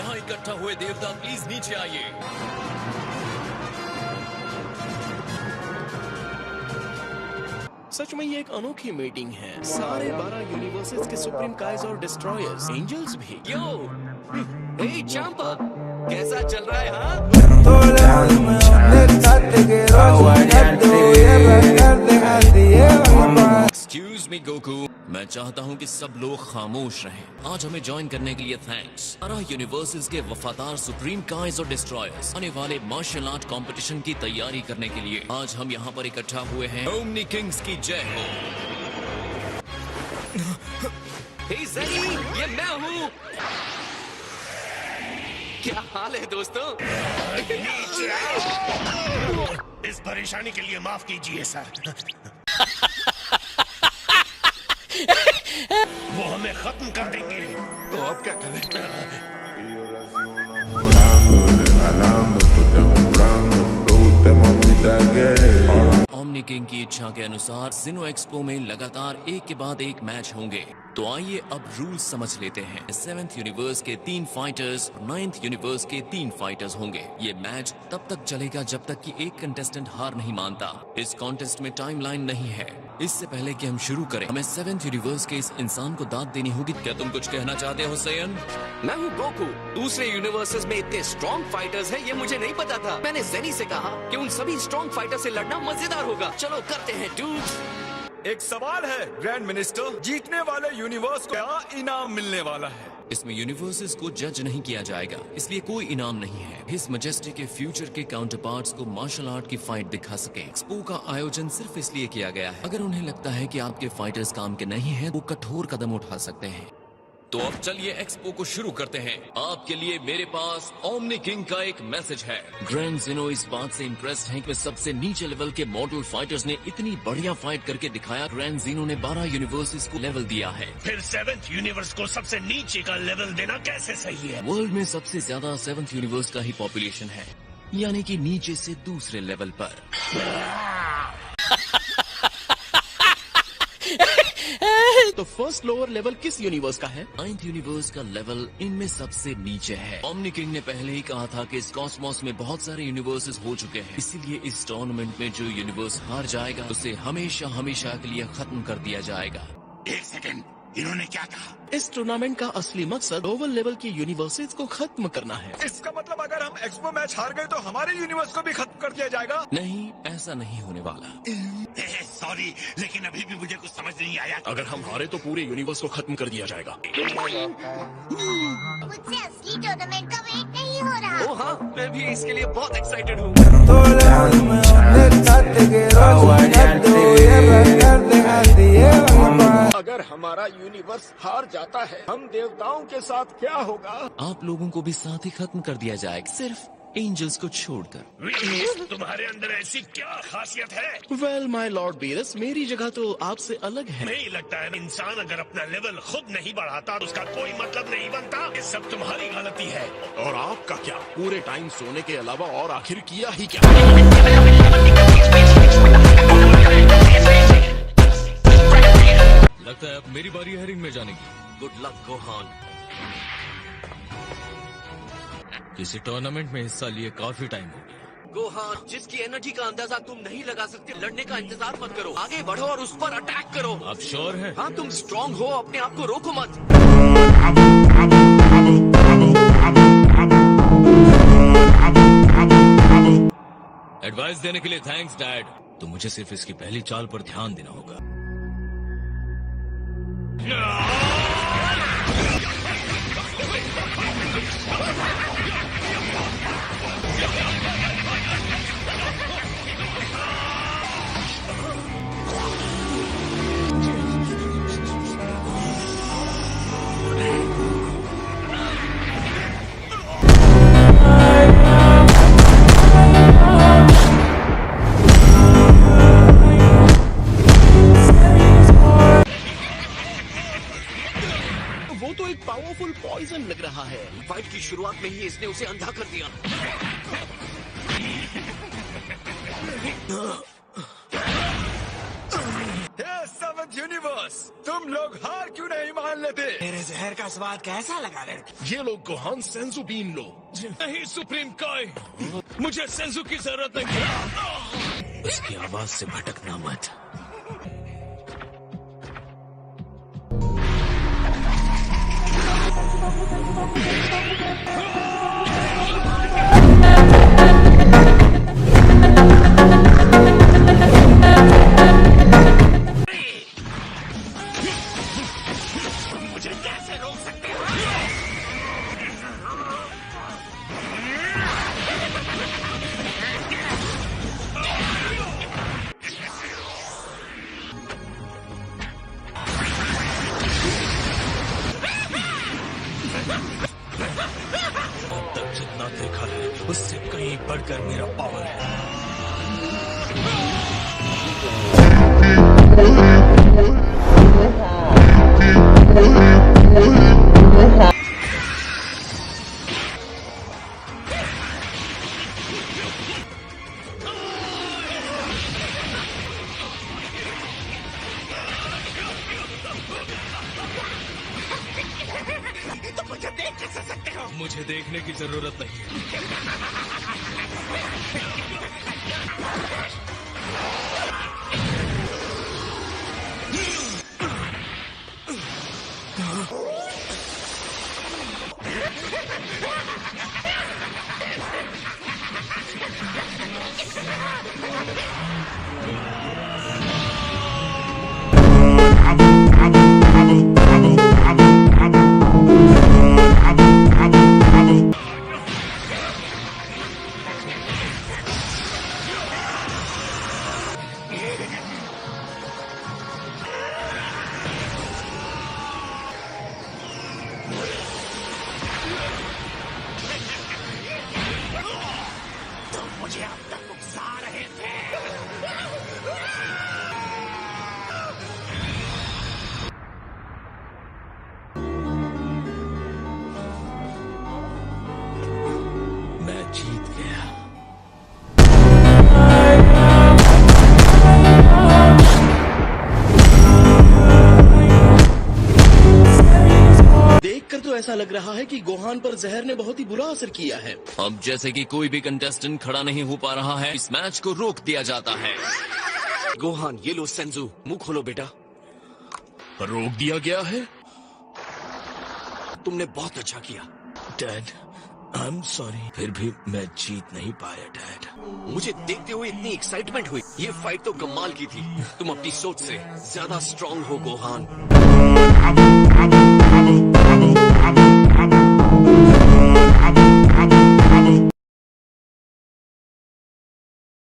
यहाँ इकट्ठा हुए देवता प्लीज नीचे आइए। सच में ये एक अनोखी मीटिंग है। सारे 12 यूनिवर्सेस के सुप्रीम काइज और डिस्ट्रॉयर्स, एंजल्स भी। यो, हे चांपा, कैसा चल रहा है? हाँ, एक्सक्यूज मी गोकू, मैं चाहता हूँ कि सब लोग खामोश रहें। आज हमें ज्वाइन करने के लिए थैंक्स। 12 यूनिवर्सेस के वफादार सुप्रीम काइज और डिस्ट्रॉयर्स आने वाले मार्शल आर्ट कंपटीशन की तैयारी करने के लिए आज हम यहाँ पर इकट्ठा हुए हैं। ओमनी किंग्स की जय हो। हे ज़नी, ये मैं हूँ। क्या हाल है दोस्तों? इस परेशानी के लिए माफ कीजिए सर। वो हमें खत्म कर देंगे। तो अब क्या करें? ओमनी किंग की इच्छा के अनुसार जिनो एक्सपो में लगातार एक के बाद एक मैच होंगे। तो आइए अब रूल्स समझ लेते हैं। 7th यूनिवर्स के 3 फाइटर्स और 9th यूनिवर्स के 3 फाइटर्स होंगे। ये मैच तब तक चलेगा जब तक कि एक कंटेस्टेंट हार नहीं मानता। इस कॉन्टेस्ट में टाइमलाइन नहीं है। इससे पहले कि हम शुरू करें, हमें 7th यूनिवर्स के इस इंसान को दाद देनी होगी। क्या तुम कुछ कहना चाहते हो सैयन? मैं हूँ गोकू। दूसरे यूनिवर्सेस में इतने स्ट्रॉन्ग फाइटर्स हैं, ये मुझे नहीं पता था। मैंने ज़नी से कहा कि उन सभी स्ट्रॉन्ग फाइटर से लड़ना मजेदार होगा। चलो करते हैं डूड्स। एक सवाल है ग्रैंड मिनिस्टर, जीतने वाले यूनिवर्स को क्या इनाम मिलने वाला है? इसमें यूनिवर्सेस को जज नहीं किया जाएगा, इसलिए कोई इनाम नहीं है। हिज मैजेस्टी के फ्यूचर के काउंटर पार्ट्स को मार्शल आर्ट की फाइट दिखा सके। एक्सपो का आयोजन सिर्फ इसलिए किया गया है। अगर उन्हें लगता है कि आपके फाइटर्स काम के नहीं हैं, वो कठोर कदम उठा सकते हैं। तो अब चलिए एक्सपो को शुरू करते हैं। आपके लिए मेरे पास ओमनी किंग का एक मैसेज है। ग्रैंड जिनो इस बात से इम्प्रेस्ड हैं कि सबसे नीचे लेवल के मॉडल फाइटर्स ने इतनी बढ़िया फाइट करके दिखाया। ग्रैंड जिनो ने 12 यूनिवर्सेस को लेवल दिया है। फिर 7th यूनिवर्स को सबसे नीचे का लेवल देना कैसे सही है? वर्ल्ड में सबसे ज्यादा 7th यूनिवर्स का ही पॉपुलेशन है, यानी कि नीचे से दूसरे लेवल पर। तो फर्स्ट लोअर लेवल किस यूनिवर्स का है? 9th यूनिवर्स का लेवल इनमें सबसे नीचे है। ओमनी किंग ने पहले ही कहा था कि इस कॉस्मोस में बहुत सारे यूनिवर्सेस हो चुके हैं, इसीलिए इस टूर्नामेंट में जो यूनिवर्स हार जाएगा उसे हमेशा हमेशा के लिए खत्म कर दिया जाएगा। एक सेकंड, इन्होंने क्या कहा? इस टूर्नामेंट का असली मकसद लोअर लेवल के यूनिवर्सेस को खत्म करना है। इसका मतलब अगर हम एक्सपो मैच हार गए तो हमारे यूनिवर्स को भी खत्म कर दिया जाएगा? नहीं, ऐसा नहीं होने वाला। सॉरी, लेकिन अभी भी मुझे कुछ समझ नहीं आया। अगर हम हारे तो पूरे यूनिवर्स को खत्म कर दिया जाएगा। मुझसे असली टूर्नामेंट का वेट नहीं हो रहा। ओ हाँ, मैं भी इसके लिए बहुत एक्साइटेड हूँ। अगर हमारा यूनिवर्स हार जाता है, हम देवताओं के साथ क्या होगा? आप लोगों को भी साथ ही खत्म कर दिया जाएगा, सिर्फ एंजल्स को छोड़कर। तुम्हारे अंदर ऐसी क्या खासियत है? वेल माय लॉर्ड बीरस, मेरी जगह तो आपसे अलग है। नहीं लगता है इंसान अगर अपना लेवल खुद नहीं बढ़ाता तो उसका कोई मतलब नहीं बनता। ये सब तुम्हारी गलती है। और आपका क्या? पूरे टाइम सोने के अलावा और आखिर किया ही क्या? लगता है अब मेरी बारी है रिंग में जाने की। Good luck Gohan. किसी टूर्नामेंट में हिस्सा लिए काफी टाइम हो गया। गोहान, जिसकी एनर्जी का अंदाजा तुम नहीं लगा सकते, लड़ने का इंतजार मत करो। आगे बढ़ो और उस पर अटैक करो। आप श्योर हैं? हाँ, तुम स्ट्रांग हो, अपने आप को रोको मत। एडवाइस देने के लिए थैंक्स डैड। तो मुझे सिर्फ इसकी पहली चाल पर ध्यान देना होगा। वो तो एक पावरफुल पॉइजन लग रहा है। फाइट की शुरुआत में ही इसने उसे अंधा कर दिया। Hey, 7th यूनिवर्स, बॉस, तुम लोग हार क्यों नहीं मान लेते? मेरे जहर का स्वाद कैसा लगा लड़के? ये लोग गोहान सेंजू बीन लो। नहीं सुप्रीम काय, मुझे सेंजू की जरूरत नहीं। उसकी आवाज से भटकना मत। मुझे कैसे रोक सकते हो? अब तक जितना देखा है उससे कहीं बढ़कर मेरा पावर है। मुझे देखने की जरूरत नहीं है। मुझे अब तक उकसा रहे थे। मैं जीत गया। देखकर तो ऐसा लग रहा है कि गोहान पर जहर ने बहुत ही बुरा असर किया है। अब जैसे कि कोई भी कंटेस्टेंट खड़ा नहीं हो पा रहा है, इस मैच को रोक दिया जाता है। गोहान, ये लो सेंजू, मुंह खोलो बेटा। रोक दिया गया है। तुमने बहुत अच्छा किया। Dad, I am sorry. फिर भी मैं जीत नहीं पाया डैड। मुझे देखते हुए इतनी एक्साइटमेंट हुई। ये फाइट तो कमाल की थी। तुम अपनी सोच से ज्यादा स्ट्रांग हो गोहान।